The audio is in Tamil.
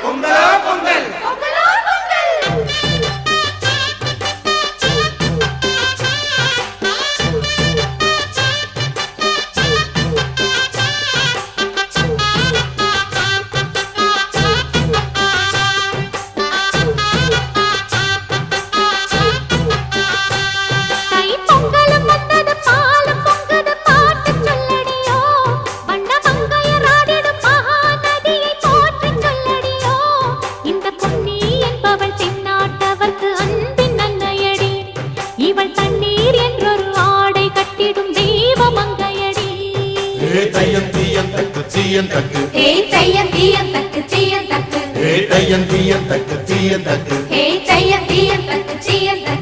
பொங்கலோ பொங்கல் பொங்கலோ பொங்கல். தையம் தீயம் தக்கு தீயம் தக்கு ஹே தையம் தீயம் தக்கு தீயம் தக்கு ஹே தையம் தீயம் தக்கு தீயம் தக்கு ஹே தையம் தீயம் தக்கு தீயம் தக்கு